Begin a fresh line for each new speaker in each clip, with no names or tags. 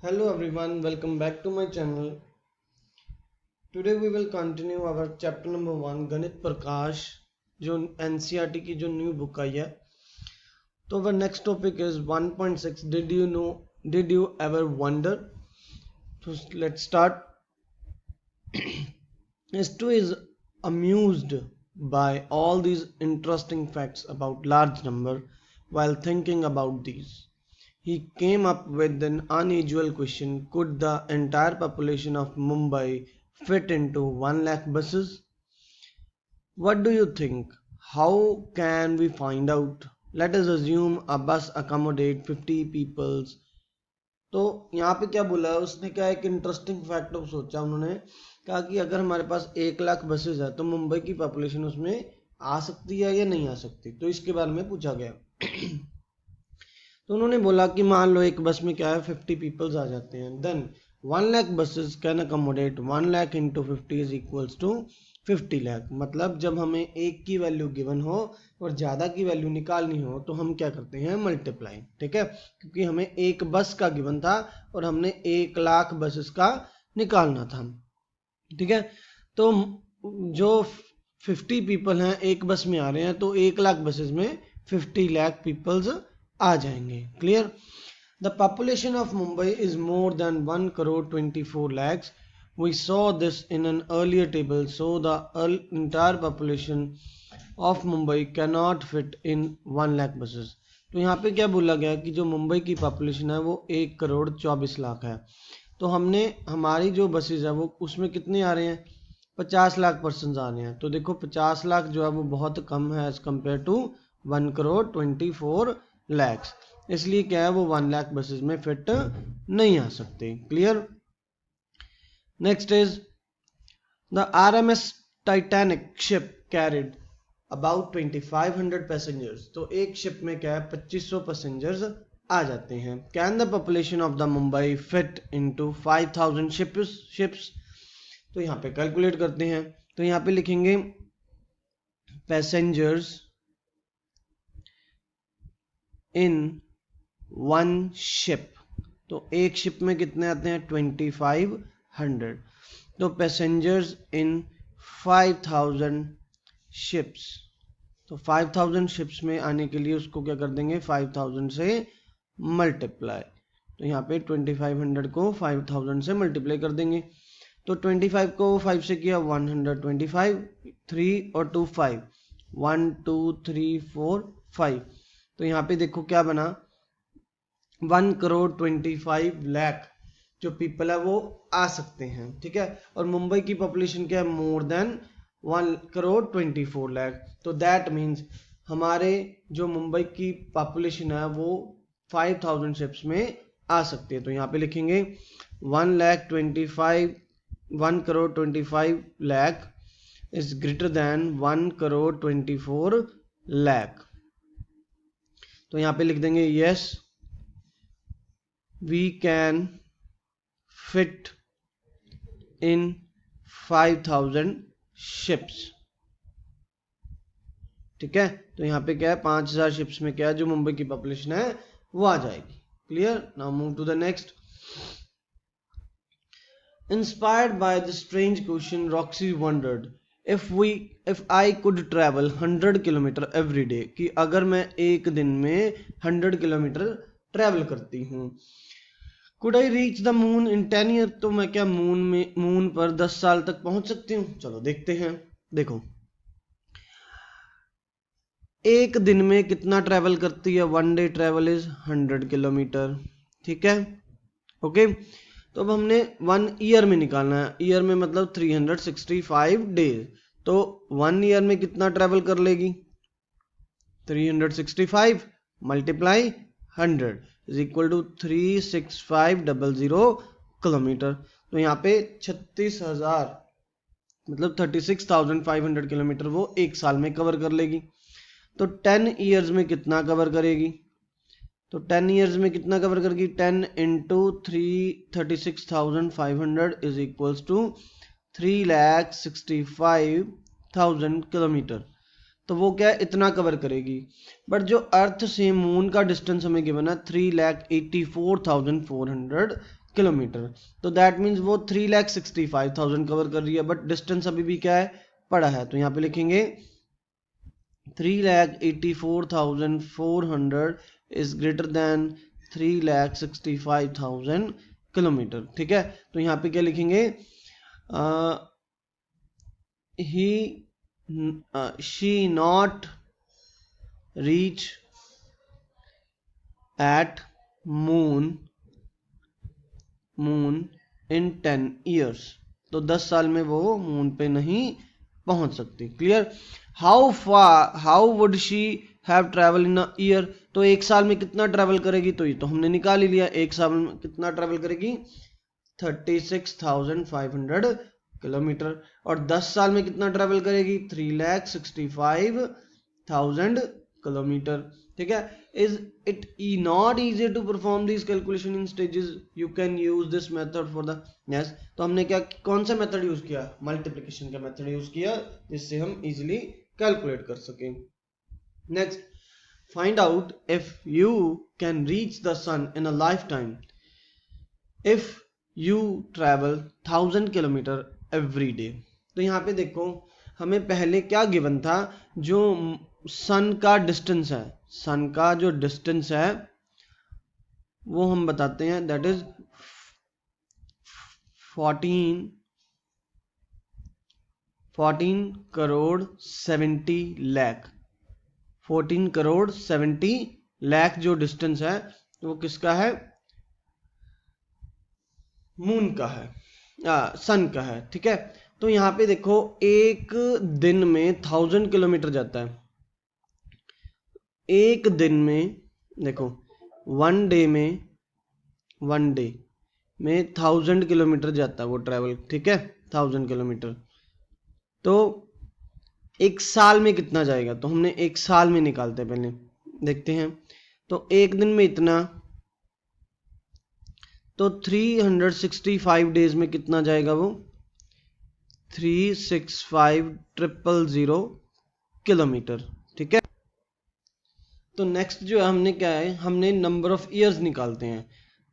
Hello everyone, welcome back to my channel. Today we will continue our chapter number 1 गणित प्रकाश जो NCERT की जो new book आई है. तो our next topic is 1.6. Did you ever wonder? So let's start. S2 is amused by all these interesting facts about large number. While thinking about these, he came up with an unusual question: could the entire population of Mumbai fit into 1 lakh buses? What do you think? How can we find out? Let us assume a bus accommodate 50 peoples. तो यहाँ पे क्या बोला है उसने, क्या एक interesting fact सोचा उन्होंने, कहा कि अगर हमारे पास 1 लाख बसेज है तो मुंबई की पॉपुलेशन उसमें आ सकती है या नहीं आ सकती. तो इसके बारे में पूछा गया. तो उन्होंने बोला कि मान लो एक बस में क्या है 50 पीपल्स आ जाते हैं. Then 1 lakh buses can accommodate 1 lakh into 50 is equals to 50 lakh. मतलब जब हमें एक की वैल्यू गिवन हो और ज़्यादा की वैल्यू निकालनी हो तो हम क्या करते हैं, मल्टीप्लाई. ठीक है, क्योंकि हमें एक बस का गिवन था और हमने 1 लाख बसेस का निकालना था. ठीक है, तो जो 50 पीपल हैं एक बस में आ रहे हैं तो 1 लाख बसेस में 50 लाख पीपल्स आ जाएंगे. Clear. The population of Mumbai is more than 1 crore 24 lakhs. We saw this in an earlier table, so the entire population of Mumbai cannot fit in 1 lakh buses. तो यहाँ पे क्या बोला गया कि जो मुंबई की पॉपुलेशन है वो 1 करोड़ 24 लाख है. तो हमने हमारी जो बसेज है वो उसमें कितने आ रहे हैं, 50 लाख पर्सन आ रहे हैं. तो देखो 50 लाख जो है वो बहुत कम है as compare to 1 crore 24 lakhs. इसलिए क्या है वो 1 लाख बसेस में फिट नहीं आ सकते. Clear. Next is the RMS Titanic ship carried about 2500 passengers. तो एक शिप में क्या है 2500 पैसेंजर्स आ जाते हैं. Can the population of the Mumbai fit into 5000 ships. तो यहाँ पे कैलकुलेट करते हैं. तो यहाँ पे लिखेंगे पैसेंजर्स इन वन शिप. तो एक शिप में कितने आते हैं 2500. तो पैसेंजर्स इन 5000 शिप्स. तो 5000 शिप्स में आने के लिए उसको क्या कर देंगे 5000 से मल्टीप्लाई. तो यहाँ पे 2500 को 5000 से मल्टीप्लाई कर देंगे. तो 25 को 5 से किया 125, 3 और 2 5, 1 2 3 4 5. तो यहाँ पे देखो क्या बना 1 करोड़ 25 लाख जो पीपल है वो आ सकते हैं. ठीक है, और मुंबई की पॉपुलेशन क्या है मोर देन 1 करोड़ 24 लाख. तो दैट मीन्स हमारे जो मुंबई की पॉपुलेशन है वो 5000 शिप्स में आ सकती है. तो यहाँ पे लिखेंगे 1 crore 25 lakh is greater than 1 crore 24 lakh. तो यहाँ पे लिख देंगे yes we can fit in 5000 ships. ठीक है, तो यहाँ पे क्या है 5000 शिप्स में क्या है जो मुंबई की पॉपुलेशन है वो आ जाएगी. Clear. Now move to the next. Inspired by the strange question Roxy wondered if I could travel 100 kilometre every day, कि अगर मैं एक दिन में 100 किलोमीटर ट्रैवल करती हूँ. could I reach the moon in 10 years. तो मैं क्या मून पर 10 साल तक पहुंच सकती हूँ. चलो देखते हैं. देखो एक दिन में कितना ट्रैवल करती है, 1 डे ट्रैवल इज 100 किलोमीटर. ठीक है, ओके. तो अब हमने 1 ईयर में निकालना है. ईयर में मतलब 365 डेज. तो 1 ईयर में कितना ट्रैवल कर लेगी 365 multiply 100 is equal to 36500 kilometre. तो यहाँ पे 36,000 मतलब 36,500 किलोमीटर वो एक साल में कवर कर लेगी. तो 10 ईयर्स में कितना कवर करेगी. तो 10 ईयर्स में कितना कवर करेगी 10 into 36,500 is equals to 3,65,000 kilometre. तो वो क्या है इतना कवर करेगी. बट जो अर्थ से मून का डिस्टेंस हमें गिवन है 3,84,400 किलोमीटर। तो दैट मीन्स वो 3,65,000 कवर कर रही है, बट डिस्टेंस अभी भी क्या है, पड़ा है। तो यहाँ पे लिखेंगे 3,84,400 इज ग्रेटर देन 3,65,000 किलोमीटर। ठीक है, तो यहाँ पे क्या लिखेंगे, he she not reach at moon in 10 years. तो 10 साल में वो मून पे नहीं पहुंच सकती। Clear. How would she have travel in a year. तो एक साल में कितना ट्रेवल करेगी, तो ये तो हमने निकाल ही लिया, एक साल में कितना ट्रेवल करेगी, 36,500 किलोमीटर। और 10 साल में कितना ट्रेवल करेगी, 3,65,000 किलोमीटर। ठीक है, is it not easy to perform this calculation in stages, you can use this method for the. Yes, तो हमने क्या, कौन सा मेथड यूज किया, मल्टीप्लिकेशन का मेथड यूज किया, जिससे हम इजीली कैलकुलेट कर सकें। Next, find out if you can reach the sun in a lifetime if you travel 1000 kilometre every day. तो यहाँ पे देखो, हमें पहले क्या गिवन था, जो सन का डिस्टेंस है, सन का जो डिस्टेंस है वो हम बताते हैं, दैट इज 14 करोड़ 70 लाख। 14 करोड़ 70 लाख जो डिस्टेंस है वो किसका है, मून का है, सन का है। ठीक है, तो यहाँ पे देखो, एक दिन में 1000 किलोमीटर जाता है। एक दिन में देखो, वन डे में 1000 किलोमीटर जाता है वो ट्रैवल। ठीक है, 1000 किलोमीटर। तो एक साल में कितना जाएगा, तो हमने एक साल में निकालते हैं, पहले देखते हैं। तो एक दिन में इतना, तो 365 डेज में कितना जाएगा वो, 365,000 किलोमीटर। ठीक है, तो नेक्स्ट जो है, हमने क्या है, हमने नंबर ऑफ ईयर्स निकालते हैं।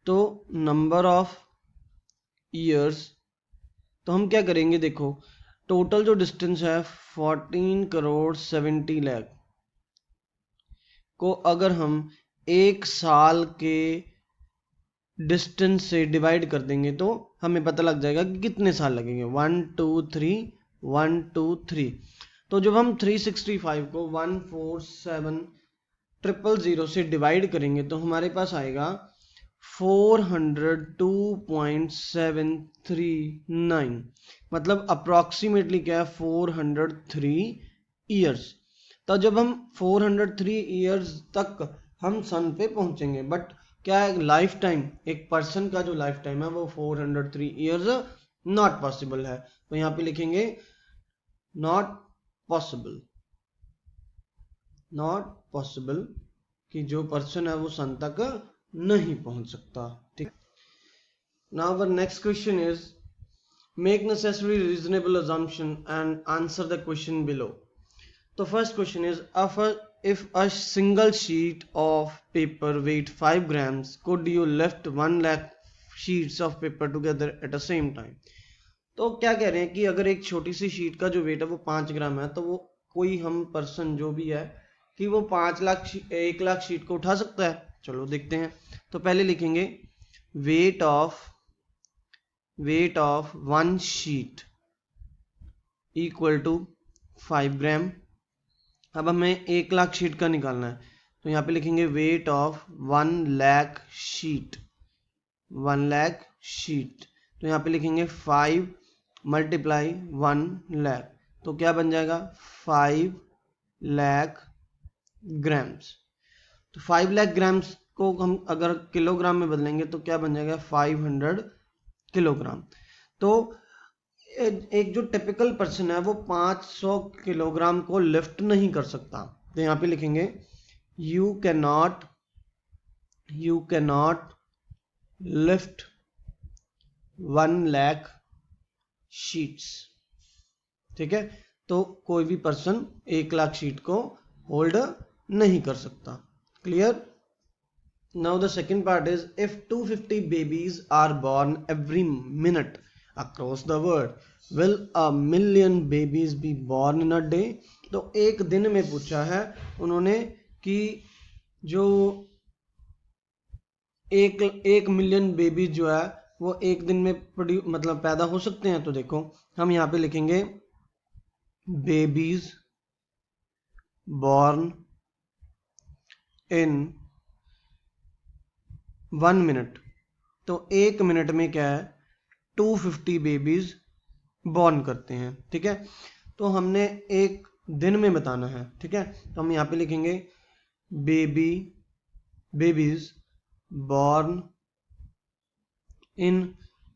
तो नंबर ऑफ ईयर्स, तो हम क्या करेंगे, देखो टोटल जो डिस्टेंस है 14 करोड़ 70 लाख को अगर हम एक साल के डिस्टेंस से डिवाइड कर देंगे तो हमें पता लग जाएगा कि कितने साल लगेंगे, 1 2 3 1 2 3। तो जब हम 365 को 147,000 से डिवाइड करेंगे तो हमारे पास आएगा 402.739, मतलब अप्रॉक्सीमेटली क्या है, 403 ईयर्स। तो जब हम 403 ईयर्स तक हम सन पे पहुंचेंगे, बट क्या है, लाइफ टाइम, एक पर्सन का जो लाइफ टाइम है वो 403 ईयर्स नॉट पॉसिबल है। तो यहाँ पे लिखेंगे नॉट पॉसिबल, नॉट पॉसिबल, कि जो पर्सन है वो सन तक नहीं पहुंच सकता। ठीक, now our next question is make necessary reasonable assumption and answer the question below. तो first question is, if a single sheet of paper weighed 5 grams, could you lift 1 lakh sheets of paper together at the same time? तो क्या कह रहे हैं कि अगर एक छोटी सी शीट का जो वेट है वो 5 ग्राम है, तो वो कोई हम पर्सन जो भी है कि वो 1 लाख शीट को उठा सकता है। चलो देखते हैं। तो पहले लिखेंगे weight of 1 sheet equal to 5 gram. अब हमें 1 लाख शीट का निकालना है, तो यहाँ पे लिखेंगे weight of 1 lakh sheet, 1 lakh sheet. तो यहाँ पे लिखेंगे 5 मल्टीप्लाई 1 लाख, तो क्या बन जाएगा, 5 लाख ग्राम्स। तो 5 लाख ग्राम्स को हम अगर किलोग्राम में बदलेंगे तो क्या बन जाएगा, 500 किलोग्राम। तो एक जो टिपिकल पर्सन है वो 500 किलोग्राम को लिफ्ट नहीं कर सकता। तो यहाँ पे लिखेंगे you can not lift 1 lakh sheets. ठीक है, तो कोई भी पर्सन 1 लाख शीट को होल्ड नहीं कर सकता। Clear. Now the second part is, if 250 babies are born every minute across the world, will a million babies be born in a day? तो एक दिन में पूछा है उन्होंने कि जो एक एक मिलियन बेबीज जो है वो एक दिन में मतलब पैदा हो सकते हैं। तो देखो हम यहाँ पे लिखेंगे बेबीज बॉर्न इन 1 मिनट। तो एक मिनट में क्या है 250 बेबीज बॉर्न करते हैं। ठीक है, तो हमने एक दिन में बताना है। ठीक है, तो हम यहाँ पे लिखेंगे बेबीज बॉर्न इन,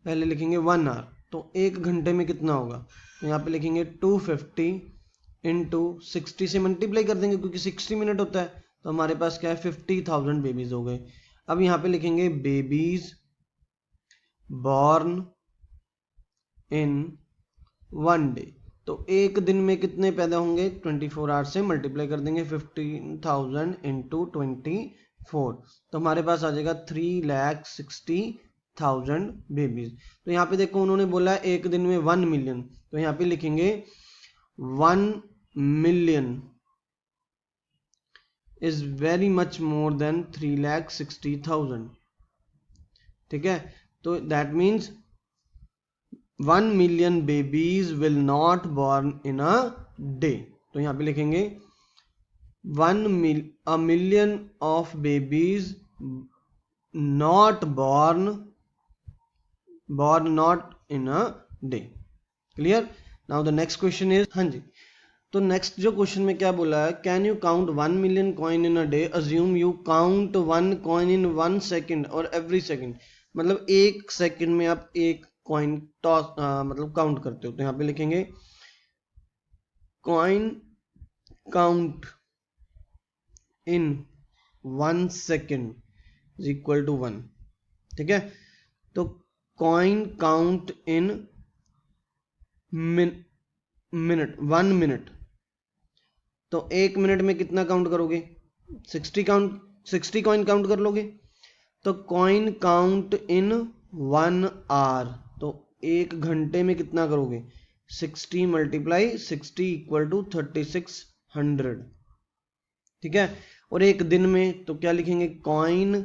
पहले लिखेंगे 1 आवर, तो एक घंटे में कितना होगा, तो यहाँ पे लिखेंगे 250 इंटू 60 से मल्टीप्लाई कर देंगे क्योंकि 60 मिनट होता है, तो हमारे पास क्या है 50,000 बेबीज हो गए। अब यहाँ पे लिखेंगे बेबीज बॉर्न इन 1 डे, तो एक दिन में कितने पैदा होंगे 24 आवर्स से मल्टीप्लाई कर देंगे 15,000 इंटू 24, तो हमारे पास आ जाएगा 3,60,000 बेबीज। तो यहाँ पे देखो उन्होंने बोला है एक दिन में 1 मिलियन, तो यहाँ पे लिखेंगे 1 million is very much more than 3,60,000। ठीक है, तो that means 1 million babies will not born in a day. तो यहाँ पे लिखेंगे a million of babies not born not in a day। Clear. Now the next question is, हाँ जी, तो next जो क्वेश्चन में क्या बोला है, can you count 1 million coin in a day, assume you count 1 coin in 1 second और every second, मतलब एक सेकेंड में आप एक कॉइन टॉस मतलब काउंट करते हो। तो यहाँ पे लिखेंगे coin count in 1 second is equal to 1। ठीक है, तो coin count in minute 1 minute, तो एक मिनट में कितना काउंट करोगे 60 कॉइन काउंट कर लोगे। तो कॉइन काउंट इन 1 आवर, तो एक घंटे में कितना करोगे 60 मल्टीप्लाई 60 इक्वल टू 3600। ठीक है, और एक दिन में तो क्या लिखेंगे कॉइन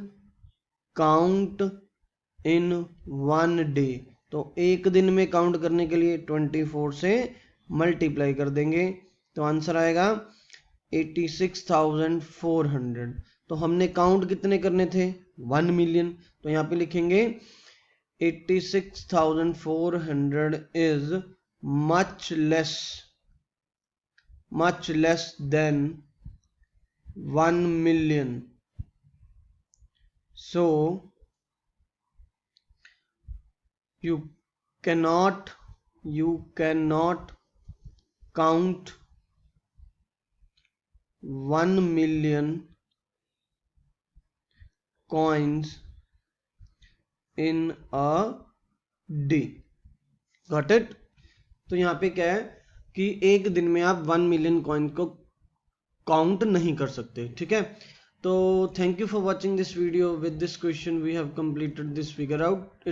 काउंट इन 1 डे, तो एक दिन में काउंट करने के लिए 24 से मल्टीप्लाई कर देंगे, तो आंसर आएगा 86,400। तो हमने काउंट कितने करने थे 1 मिलियन, तो यहाँ पे लिखेंगे 86,400 is much less than 1 million, so you cannot count 1 million coins in a day। Got it? तो यहाँ पे क्या है कि एक दिन में आप 1 मिलियन कॉइन को काउंट नहीं कर सकते। ठीक है, तो thank you for watching this video. With this question we have completed this figure out.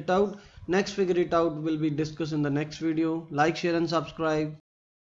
Next figure it out will be discussed in the next video. Like, share and subscribe.